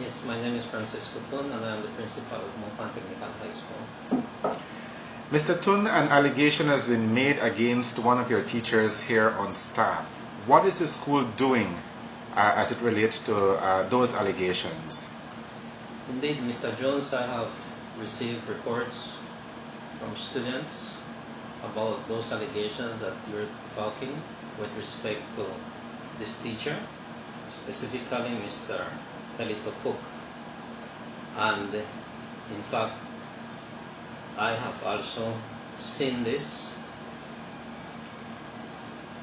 Yes, my name is Francisco Tun, and I am the principal of Mopan Technical High School. Mr. Tun, an allegation has been made against one of your teachers here on staff. What is the school doing as it relates to those allegations? Indeed, Mr. Jones, I have received reports from students about those allegations that you're talking with respect to this teacher, specifically Mr. Elito Cook. And in fact, I have also seen this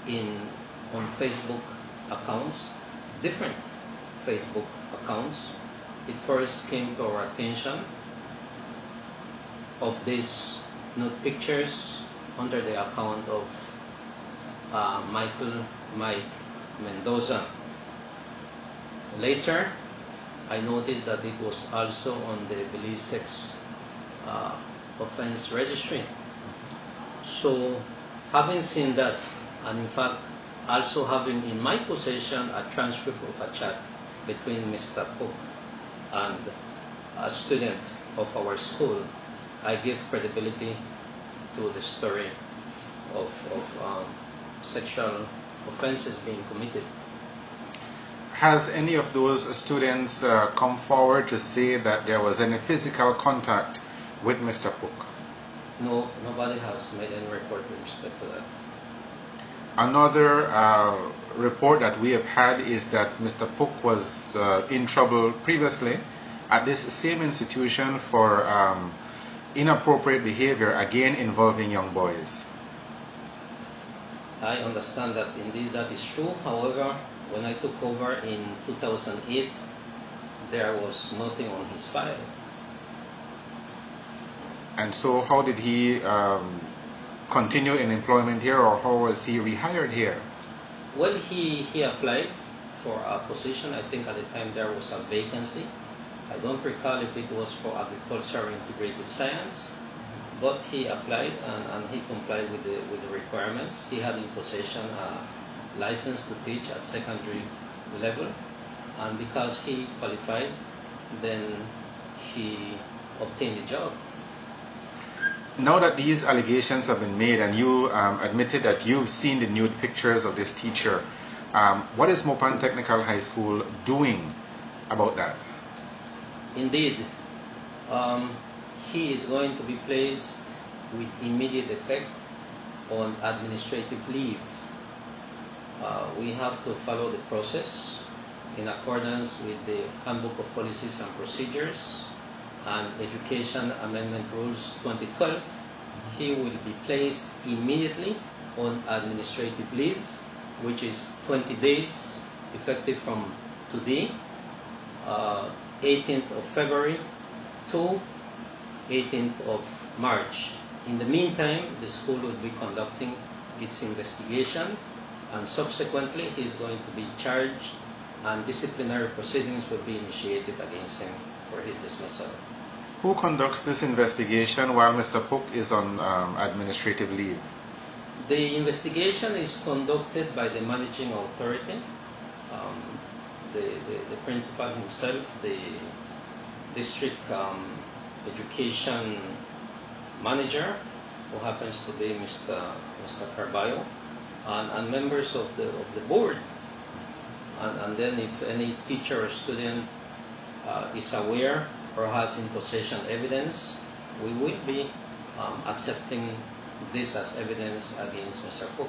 on Facebook accounts, different Facebook accounts. It first came to our attention of these nude pictures under the account of Mike Mendoza. Later, I noticed that it was also on the Belize sex offense registry. So, having seen that, and in fact, also having in my possession a transcript of a chat between Mr. Cook and a student of our school, I give credibility to the story of sexual offenses being committed. Has any of those students come forward to say that there was any physical contact with Mr. Cook? No, nobody has made any report with respect to that. Another report that we have had is that Mr. Cook was in trouble previously at this same institution for inappropriate behavior, again involving young boys. I understand that indeed that is true. However, when I took over in 2008, there was nothing on his file. And so how did he continue in employment here, or how was he rehired here? Well, he applied for a position. I think at the time there was a vacancy. I don't recall if it was for agriculture or integrated science, but he applied and he complied with the requirements. He had in possession a license to teach at secondary level, and because he qualified, then he obtained the job. Now that these allegations have been made and you admitted that you've seen the nude pictures of this teacher, what is Mopan Technical High School doing about that? Indeed, he is going to be placed with immediate effect on administrative leave. We have to follow the process in accordance with the Handbook of Policies and Procedures and Education Amendment Rules 2012. He will be placed immediately on administrative leave, which is 20 days effective from today, 18th of February to 18th of March. In the meantime, the school will be conducting its investigation, and subsequently he is going to be charged and disciplinary proceedings will be initiated against him for his dismissal. Who conducts this investigation while Mr. Cook is on administrative leave? The investigation is conducted by the managing authority, the principal himself, the district education manager, who happens to be Mr. Carballo, and members of the board. And then if any teacher or student is aware or has in possession evidence, we will be accepting this as evidence against Mr. Cook.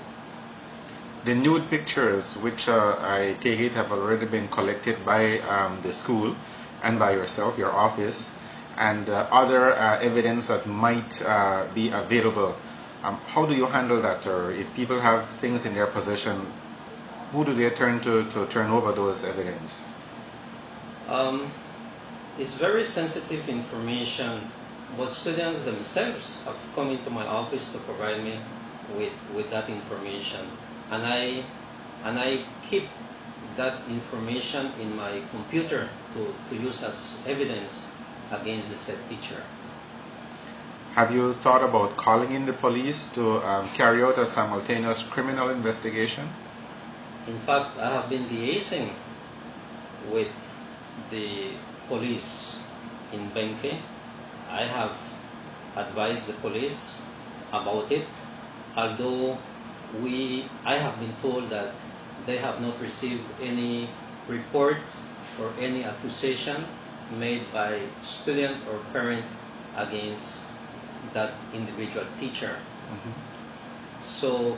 The nude pictures, which I take it have already been collected by the school and by yourself, your office, and other evidence that might be available. How do you handle that? Or if people have things in their possession, who do they turn to turn over those evidence? It's very sensitive information, but students themselves have come into my office to provide me with that information, and I keep that information in my computer to use as evidence against the said teacher. Have you thought about calling in the police to carry out a simultaneous criminal investigation? In fact, I have been liaising with the police in Benke. I have advised the police about it, although I have been told that they have not received any report or any accusation made by student or parent against that individual teacher. So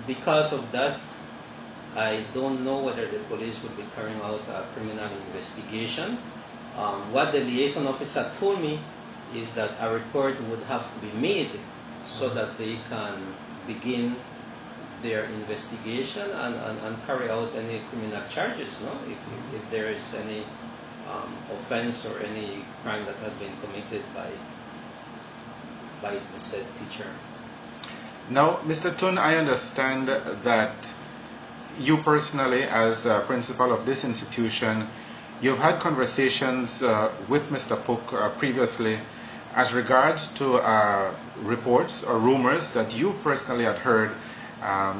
because of that, I don't know whether the police will be carrying out a criminal investigation. What the liaison officer told me is that a report would have to be made so that they can begin their investigation and carry out any criminal charges, no? If there is any offense or any crime that has been committed by the said teacher. Now, Mr. Tun, I understand that you personally, as a principal of this institution, you've had conversations with Mr. Pook previously as regards to reports or rumors that you personally had heard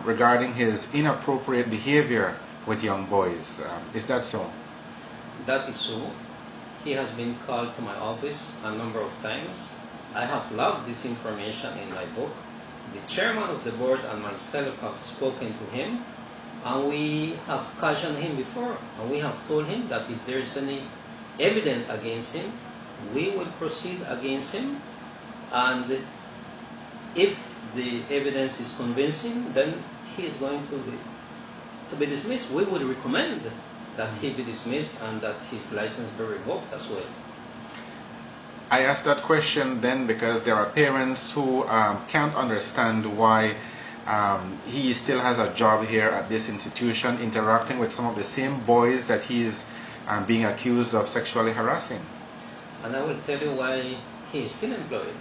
regarding his inappropriate behavior with young boys. Is that so? That is so. He has been called to my office a number of times. I have logged this information in my book. The chairman of the board and myself have spoken to him, and we have cautioned him before, and we have told him that if there is any evidence against him, we will proceed against him, and if the evidence is convincing, then he is going to be dismissed. We would recommend that he be dismissed and that his license be revoked as well. I asked that question then because there are parents who can't understand why he still has a job here at this institution, interacting with some of the same boys that he is being accused of sexually harassing. And I will tell you why he is still employed.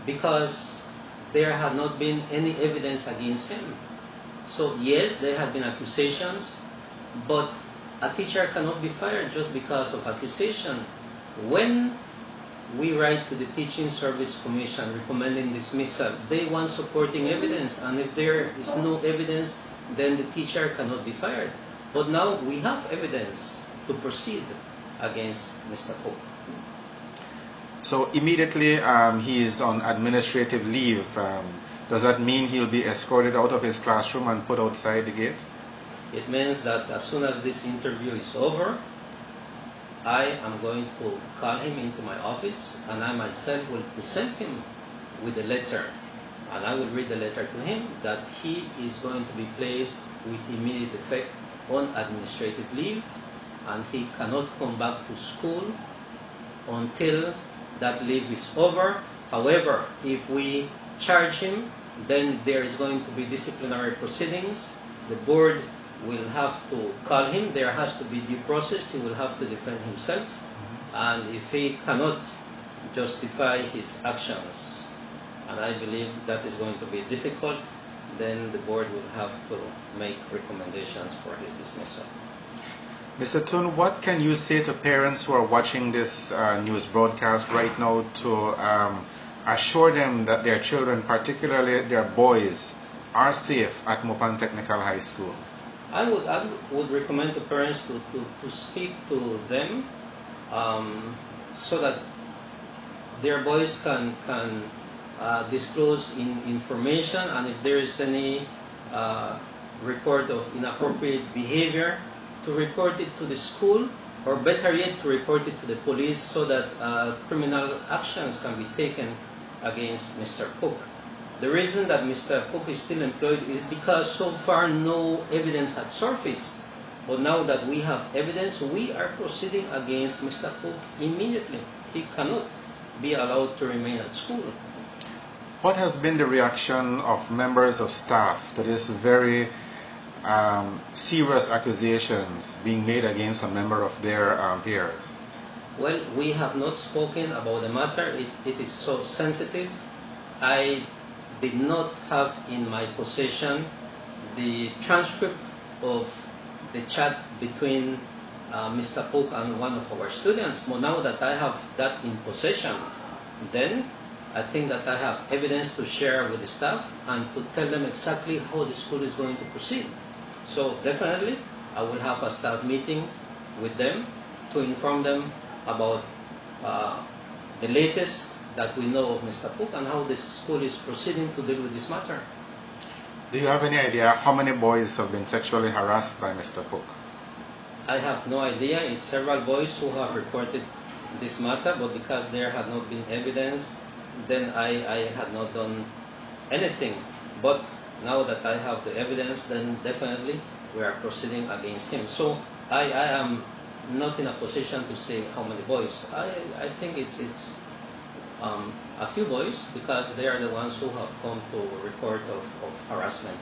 Because there had not been any evidence against him. So yes, there had been accusations, but a teacher cannot be fired just because of accusation. When we write to the Teaching Service Commission recommending dismissal, they want supporting evidence, and if there is no evidence, then the teacher cannot be fired. But now we have evidence to proceed against Mr. Pook. So immediately he is on administrative leave. Does that mean he'll be escorted out of his classroom and put outside the gate? It means that as soon as this interview is over, I am going to call him into my office, and I myself will present him with a letter, and I will read the letter to him that he is going to be placed with immediate effect on administrative leave, and he cannot come back to school until that leave is over. However, if we charge him, then there is going to be disciplinary proceedings. The board will have to call him. There has to be due process. He will have to defend himself. And if he cannot justify his actions, and I believe that is going to be difficult, then the board will have to make recommendations for his dismissal. Mr. Tun, what can you say to parents who are watching this news broadcast right now to assure them that their children, particularly their boys, are safe at Mopan Technical High School? I would recommend to parents to speak to them so that their boys can disclose information, and if there is any report of inappropriate behavior, to report it to the school, or better yet, to report it to the police so that criminal actions can be taken against Mr. Pook. The reason that Mr. Pook is still employed is because so far no evidence had surfaced. But now that we have evidence, we are proceeding against Mr. Pook immediately. He cannot be allowed to remain at school. What has been the reaction of members of staff to this very serious accusations being made against a member of their peers? Well, we have not spoken about the matter. It is so sensitive. I did not have in my possession the transcript of the chat between Mr. Pook and one of our students. But now that I have that in possession, then I think that I have evidence to share with the staff and to tell them exactly how the school is going to proceed. So definitely, I will have a staff meeting with them to inform them about the latest that we know of Mr. Cook and how the school is proceeding to deal with this matter. Do you have any idea how many boys have been sexually harassed by Mr. Cook? I have no idea. It's several boys who have reported this matter, but because there had not been evidence, then I had not done anything. But now that I have the evidence, then definitely we are proceeding against him. So I am not in a position to say how many boys. I think it's a few boys, because they are the ones who have come to report of harassment.